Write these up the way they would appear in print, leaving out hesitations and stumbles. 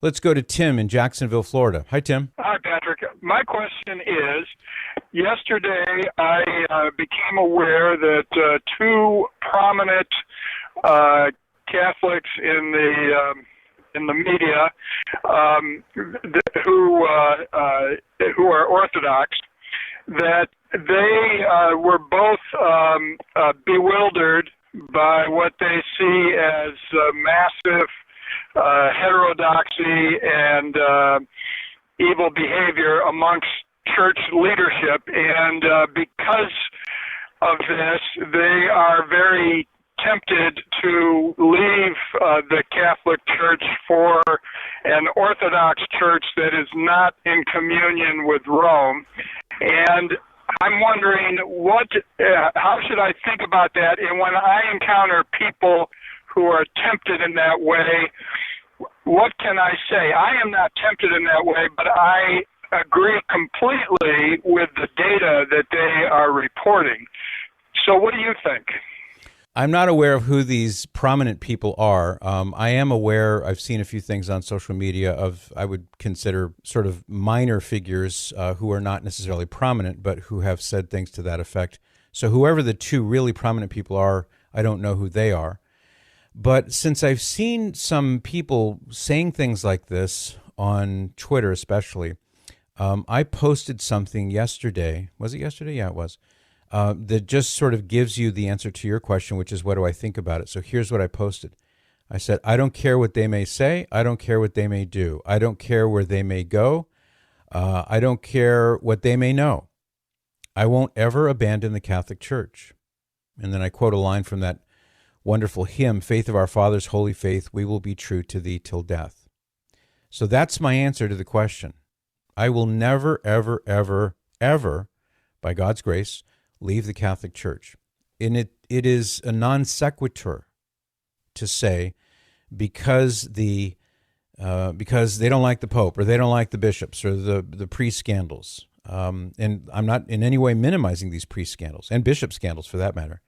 Let's go to Tim in Jacksonville, Florida. Hi, Tim. Hi, Patrick. My question is, yesterday I became aware that two prominent Catholics in the media who are Orthodox, that they were both bewildered by what they see as massive heterodoxy and evil behavior amongst church leadership, and because of this, they are very tempted to leave the Catholic Church for an Orthodox church that is not in communion with Rome. And I'm wondering how should I think about that? And when I encounter people who are tempted in that way, what can I say? I am not tempted in that way, but I agree completely with the data that they are reporting. So what do you think? I'm not aware of who these prominent people are. I am aware, I've seen a few things on social media of, I would consider sort of minor figures who are not necessarily prominent, but who have said things to that effect. So whoever the two really prominent people are, I don't know who they are. But since I've seen some people saying things like this on Twitter especially, I posted something yesterday. Was it yesterday? Yeah, it was. That just sort of gives you the answer to your question, which is, what do I think about it? So here's what I posted. I said, I don't care what they may say. I don't care what they may do. I don't care where they may go. I don't care what they may know. I won't ever abandon the Catholic Church. And then I quote a line from that wonderful hymn, Faith of our Fathers, Holy Faith, we will be true to thee till death. So that's my answer to the question. I will never, ever, ever, ever, by God's grace, leave the Catholic Church. And it is a non sequitur to say because they don't like the Pope or they don't like the bishops or the priest scandals. And I'm not in any way minimizing these priest scandals and bishop scandals for that matter.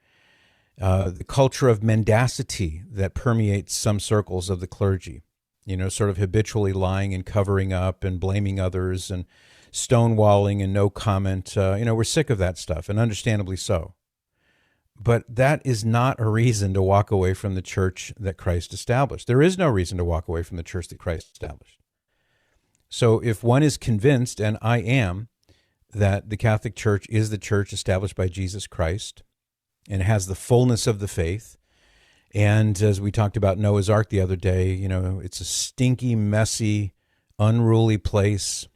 The culture of mendacity that permeates some circles of the clergy, sort of habitually lying and covering up and blaming others and stonewalling and no comment. We're sick of that stuff, and understandably so. But that is not a reason to walk away from the church that Christ established. There is no reason to walk away from the church that Christ established. So if one is convinced, and I am, that the Catholic Church is the church established by Jesus Christ and has the fullness of the faith, and as we talked about Noah's Ark the other day, it's a stinky, messy, unruly place.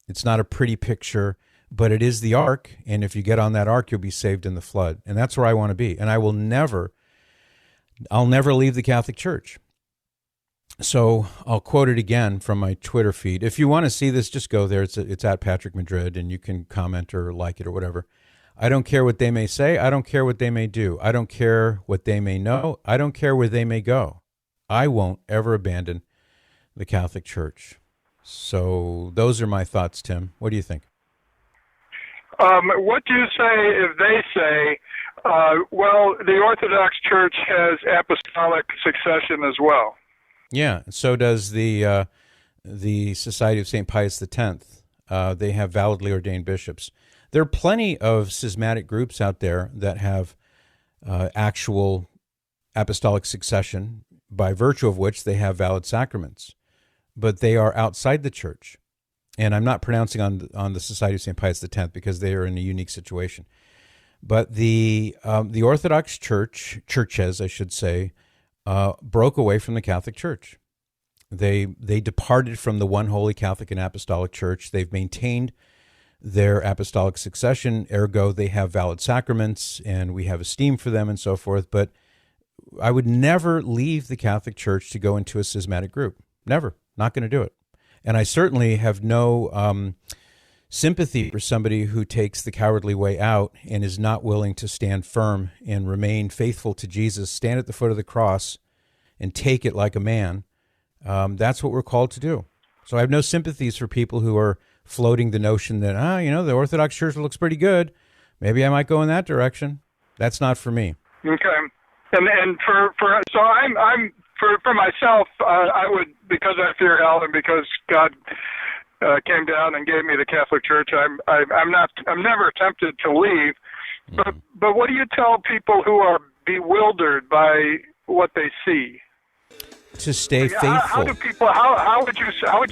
It's not a pretty picture, but it is the ark, and if you get on that ark, you'll be saved in the flood. And that's where I want to be. And I'll never leave the Catholic Church. So I'll quote it again from my Twitter feed. If you want to see this, just go there. It's at Patrick Madrid, and you can comment or like it or whatever. I don't care what they may say. I don't care what they may do. I don't care what they may know. I don't care where they may go. I won't ever abandon the Catholic Church. So those are my thoughts, Tim. What do you think? What do you say if they say, the Orthodox Church has apostolic succession as well? Yeah, so does the Society of St. Pius X. They have validly ordained bishops. There are plenty of schismatic groups out there that have actual apostolic succession, by virtue of which they have valid sacraments, but they are outside the church. And I'm not pronouncing on the Society of St. Pius X because they are in a unique situation. But the Orthodox churches, I should say, broke away from the Catholic Church. They departed from the one holy Catholic and Apostolic Church. They've maintained their apostolic succession, ergo they have valid sacraments, and we have esteem for them and so forth. But I would never leave the Catholic Church to go into a schismatic group. Never. Not going to do it. And I certainly have no sympathy for somebody who takes the cowardly way out and is not willing to stand firm and remain faithful to Jesus, stand at the foot of the cross and take it like a man. That's what we're called to do. So I have no sympathies for people who are floating the notion that, the Orthodox Church looks pretty good. Maybe I might go in that direction. That's not for me. Okay. And so I'm for myself, I would, because I fear hell and because God came down and gave me the Catholic Church. I'm never tempted to leave. But what do you tell people who are bewildered by what they see? To stay faithful. How would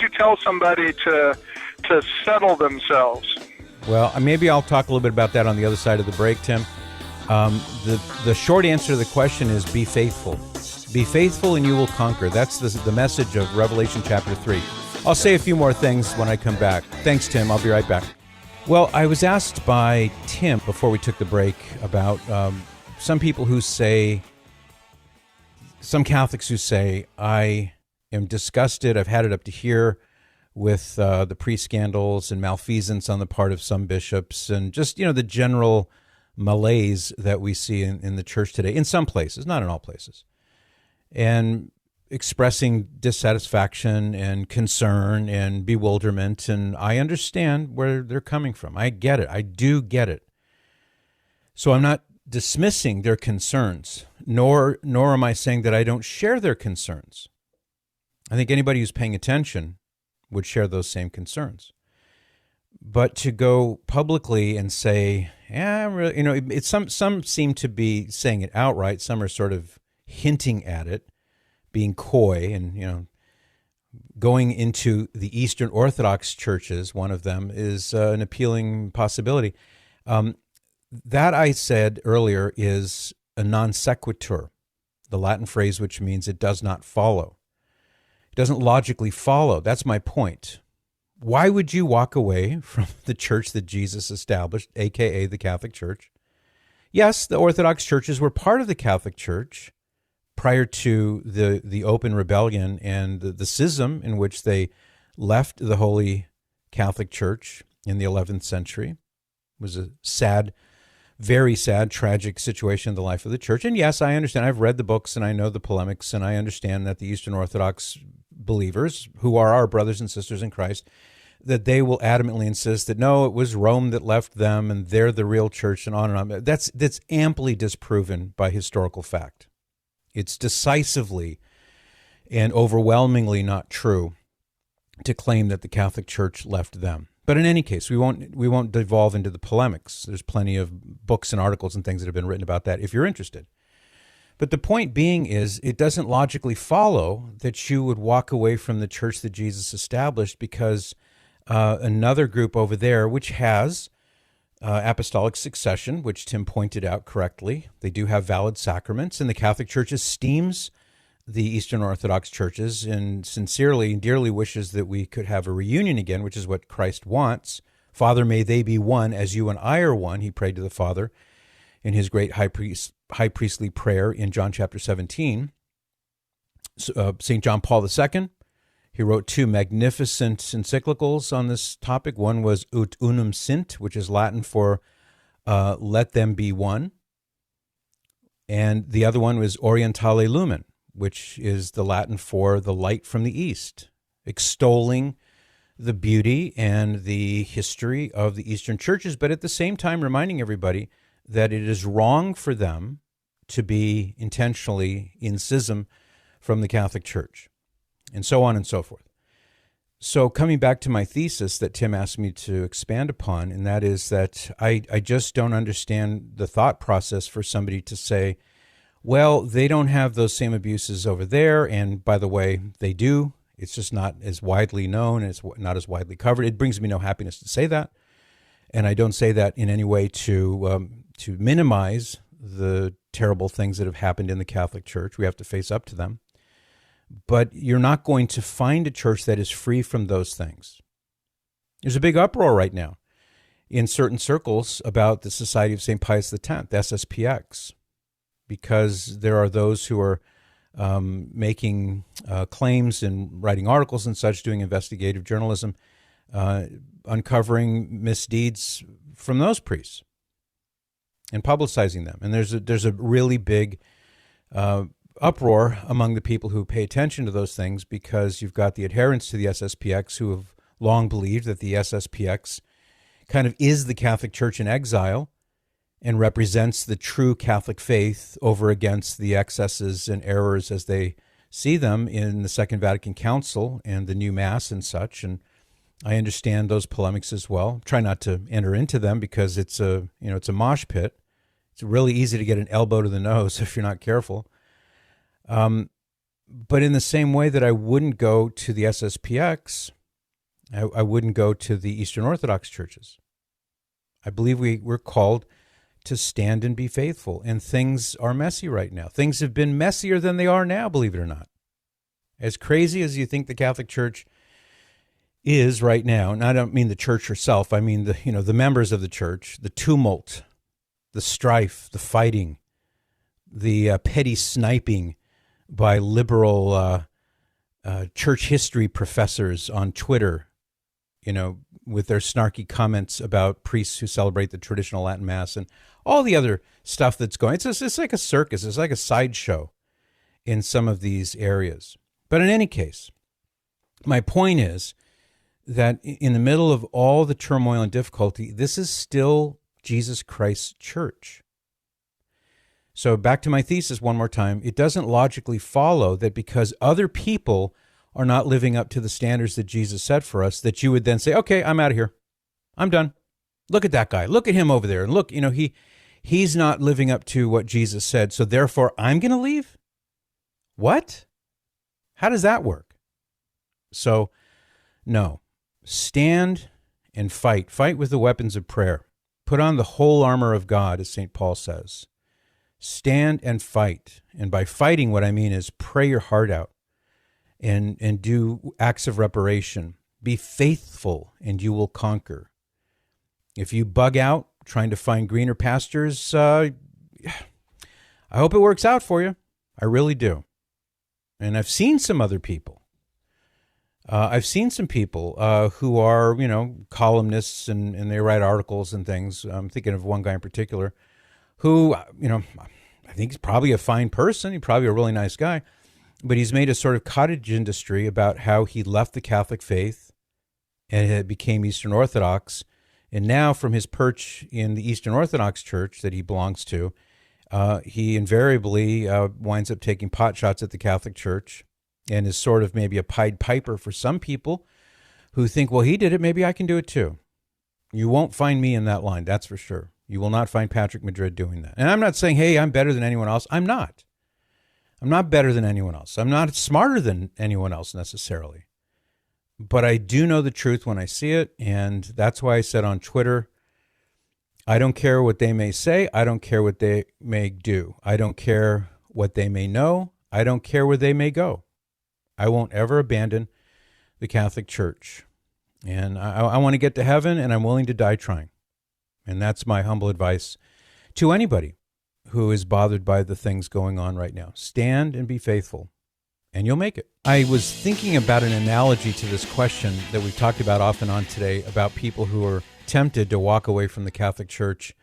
you tell somebody to settle themselves? Well, maybe I'll talk a little bit about that on the other side of the break, Tim. The short answer to the question is be faithful. Be faithful and you will conquer. That's the message of Revelation chapter 3. I'll say a few more things when I come back. Thanks, Tim. I'll be right back. Well, I was asked by Tim before we took the break about some people who say, some Catholics who say, I am disgusted, I've had it up to here with the pre-scandals and malfeasance on the part of some bishops and just, the general malaise that we see in the church today, in some places, not in all places, and expressing dissatisfaction and concern and bewilderment. And I understand where they're coming from. I get it. I do get it. So I'm not dismissing their concerns, nor am I saying that I don't share their concerns. I think anybody who's paying attention would share those same concerns. But to go publicly and say, it's some seem to be saying it outright. Some are sort of hinting at it, being coy, and going into the Eastern Orthodox churches. One of them is an appealing possibility. That I said earlier is a non sequitur, the Latin phrase which means it does not follow. It doesn't logically follow. That's my point. Why would you walk away from the church that Jesus established, a.k.a. the Catholic Church? Yes, the Orthodox churches were part of the Catholic Church prior to the open rebellion and the schism in which they left the Holy Catholic Church in the 11th century. It was a sad, very sad, tragic situation in the life of the church. And yes, I understand. I've read the books and I know the polemics, and I understand that the Eastern Orthodox believers, who are our brothers and sisters in Christ, that they will adamantly insist that no, it was Rome that left them and they're the real church, and on and on. That's amply disproven by historical fact. It's decisively and overwhelmingly not true to claim that the Catholic Church left them. But in any case, we won't devolve into the polemics. There's plenty of books and articles and things that have been written about that if you're interested. But the point being is, it doesn't logically follow that you would walk away from the church that Jesus established because another group over there, which has apostolic succession, which Tim pointed out correctly, they do have valid sacraments, and the Catholic Church esteems the Eastern Orthodox churches and sincerely and dearly wishes that we could have a reunion again, which is what Christ wants. Father, may they be one as you and I are one, he prayed to the Father in his great high priestly prayer in John chapter 17. St. John Paul II, he wrote 2 magnificent encyclicals on this topic. One was Ut Unum Sint, which is Latin for let them be one. And the other one was Orientale Lumen, which is the Latin for the light from the east, extolling the beauty and the history of the Eastern churches, but at the same time reminding everybody that it is wrong for them to be intentionally in schism from the Catholic Church, and so on and so forth. So coming back to my thesis that Tim asked me to expand upon, and that is that I just don't understand the thought process for somebody to say, well, they don't have those same abuses over there, and by the way, they do. It's just not as widely known, and it's not as widely covered. It brings me no happiness to say that, and I don't say that in any way to minimize the terrible things that have happened in the Catholic Church. We have to face up to them. But you're not going to find a church that is free from those things. There's a big uproar right now in certain circles about the Society of St. Pius X, SSPX, because there are those who are making claims and writing articles and such, doing investigative journalism, uncovering misdeeds from those priests and publicizing them. And there's a really big uproar among the people who pay attention to those things, because you've got the adherents to the SSPX who have long believed that the SSPX kind of is the Catholic Church in exile and represents the true Catholic faith over against the excesses and errors as they see them in the Second Vatican Council and the new Mass and such, and I understand those polemics as well. Try not to enter into them because it's a mosh pit. It's really easy to get an elbow to the nose if you're not careful. But in the same way that I wouldn't go to the SSPX, I wouldn't go to the Eastern Orthodox churches. I believe we're called to stand and be faithful, and things are messy right now. Things have been messier than they are now, believe it or not. As crazy as you think the Catholic Church is right now, and I don't mean the church herself, I mean the members of the church, the tumult, the strife, the fighting, the petty sniping by liberal church history professors on Twitter, with their snarky comments about priests who celebrate the traditional Latin Mass and all the other stuff that's going. It's like a circus. It's like a sideshow in some of these areas. But in any case, my point is that in the middle of all the turmoil and difficulty, this is still Jesus Christ's church. So back to my thesis one more time. It doesn't logically follow that because other people are not living up to the standards that Jesus set for us, that you would then say, okay, I'm out of here. I'm done. Look at that guy. Look at him over there. And look, he's not living up to what Jesus said, so therefore I'm going to leave? What? How does that work? So, no. Stand and fight. Fight with the weapons of prayer. Put on the whole armor of God, as St. Paul says. Stand and fight. And by fighting, what I mean is pray your heart out and do acts of reparation. Be faithful, and you will conquer. If you bug out trying to find greener pastures, I hope it works out for you. I really do. And I've seen some other people. I've seen some people who are, columnists and they write articles and things. I'm thinking of one guy in particular who, I think he's probably a fine person. He's probably a really nice guy. But he's made a sort of cottage industry about how he left the Catholic faith and became Eastern Orthodox. And now from his perch in the Eastern Orthodox Church that he belongs to, he invariably winds up taking pot shots at the Catholic Church and is sort of maybe a Pied Piper for some people who think, well, he did it, maybe I can do it too. You won't find me in that line, that's for sure. You will not find Patrick Madrid doing that. And I'm not saying, hey, I'm better than anyone else. I'm not. I'm not better than anyone else. I'm not smarter than anyone else necessarily. But I do know the truth when I see it, and that's why I said on Twitter, I don't care what they may say. I don't care what they may do. I don't care what they may know. I don't care where they may go. I won't ever abandon the Catholic Church. And I want to get to heaven, and I'm willing to die trying. And that's my humble advice to anybody who is bothered by the things going on right now. Stand and be faithful, and you'll make it. I was thinking about an analogy to this question that we've talked about off and on today about people who are tempted to walk away from the Catholic Church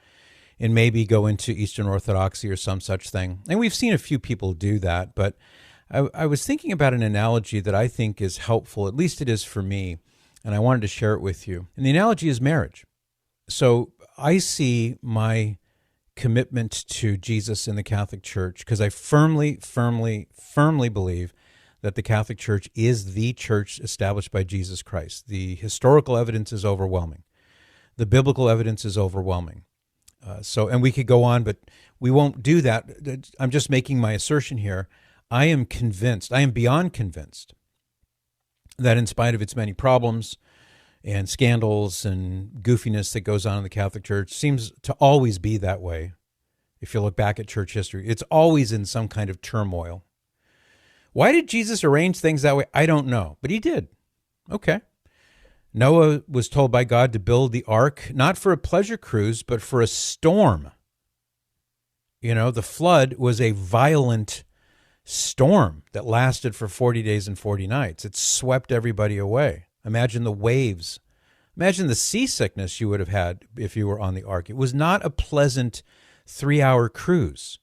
and maybe go into Eastern Orthodoxy or some such thing. And we've seen a few people do that, but I was thinking about an analogy that I think is helpful, at least it is for me, and I wanted to share it with you. And the analogy is marriage. So I see my commitment to Jesus in the Catholic Church because I firmly believe that the Catholic Church is the church established by Jesus Christ. The historical evidence is overwhelming. The biblical evidence is overwhelming. And we could go on, but we won't do that. I'm just making my assertion here. I am beyond convinced that in spite of its many problems and scandals and goofiness that goes on in the Catholic Church, seems to always be that way. If you look back at church history, it's always in some kind of turmoil. Why did Jesus arrange things that way? I don't know, but he did. Okay. Noah was told by God to build the ark, not for a pleasure cruise, but for a storm. The flood was a violent storm that lasted for 40 days and 40 nights. It swept everybody away. Imagine the waves. Imagine the seasickness you would have had if you were on the ark. It was not a pleasant 3-hour cruise.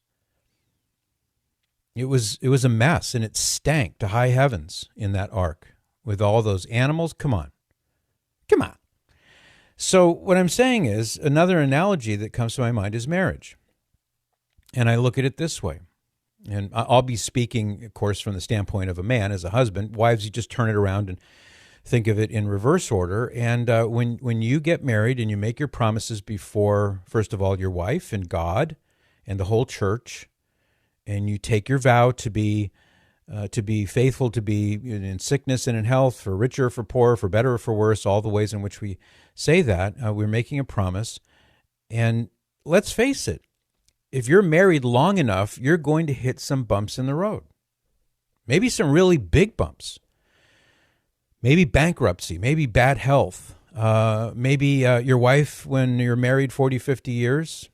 It was a mess, and it stank to high heavens in that ark with all those animals. Come on. So what I'm saying is, another analogy that comes to my mind is marriage. And I look at it this way. And I'll be speaking, of course, from the standpoint of a man as a husband. Wives, you just turn it around and think of it in reverse order. And when you get married and you make your promises before, first of all, your wife and God and the whole church, and you take your vow to be faithful, to be in sickness and in health, for richer, for poorer, for better or for worse, all the ways in which we say that, we're making a promise. And let's face it, if you're married long enough, you're going to hit some bumps in the road. Maybe some really big bumps. Maybe bankruptcy, maybe bad health. Maybe your wife, when you're married 40, 50 years,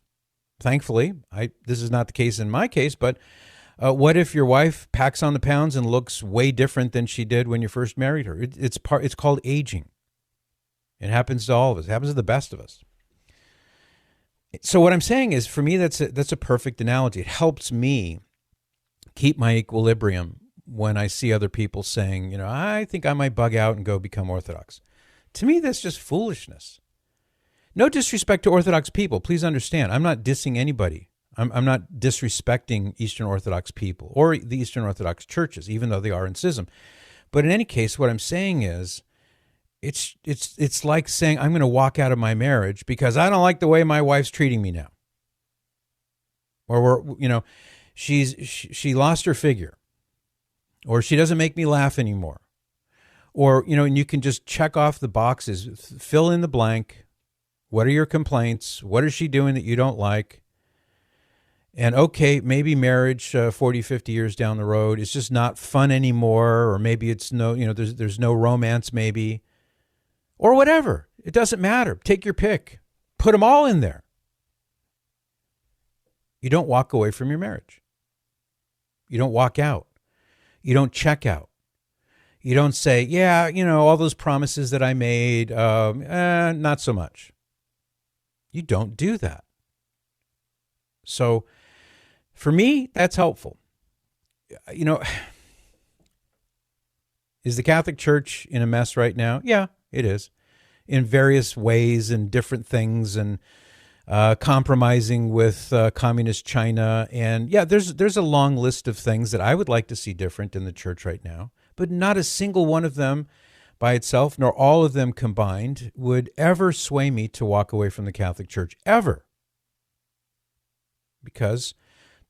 thankfully, this is not the case in my case, but what if your wife packs on the pounds and looks way different than she did when you first married her? It's called aging. It happens to all of us. It happens to the best of us. So what I'm saying is, for me, that's a perfect analogy. It helps me keep my equilibrium when I see other people saying, I think I might bug out and go become Orthodox. To me, that's just foolishness. No disrespect to Orthodox people. Please understand, I'm not dissing anybody. I'm not disrespecting Eastern Orthodox people or the Eastern Orthodox churches, even though they are in schism. But in any case, what I'm saying is, it's like saying I'm going to walk out of my marriage because I don't like the way my wife's treating me now. Or she lost her figure, or she doesn't make me laugh anymore. Or, and you can just check off the boxes, fill in the blank. What are your complaints? What is she doing that you don't like? And okay, maybe marriage 40, 50 years down the road is just not fun anymore, or maybe it's there's no romance maybe, or whatever. It doesn't matter. Take your pick. Put them all in there. You don't walk away from your marriage. You don't walk out. You don't check out. You don't say, all those promises that I made, not so much. You don't do that. So for me, that's helpful. Is the Catholic Church in a mess right now? Yeah, it is. In various ways and different things, and compromising with communist China. And yeah, there's a long list of things that I would like to see different in the church right now, but not a single one of them by itself, nor all of them combined, would ever sway me to walk away from the Catholic Church, ever. Because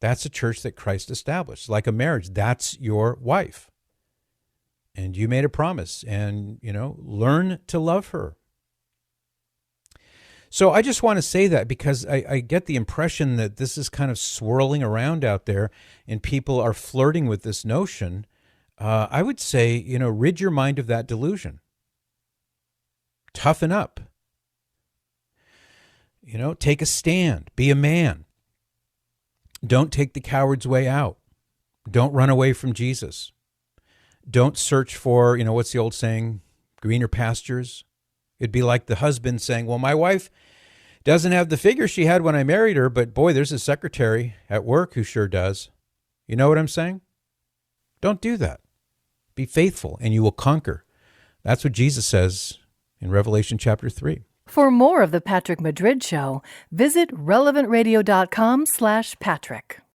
that's a church that Christ established. Like a marriage, that's your wife. And you made a promise, and, learn to love her. So I just want to say that because I get the impression that this is kind of swirling around out there and people are flirting with this notion. I would say, rid your mind of that delusion. Toughen up. Take a stand. Be a man. Don't take the coward's way out. Don't run away from Jesus. Don't search for, what's the old saying, greener pastures. It'd be like the husband saying, well, my wife doesn't have the figure she had when I married her, but boy, there's a secretary at work who sure does. You know what I'm saying? Don't do that. Be faithful and you will conquer. That's what Jesus says in Revelation chapter 3. For more of The Patrick Madrid Show, visit relevantradio.com/Patrick.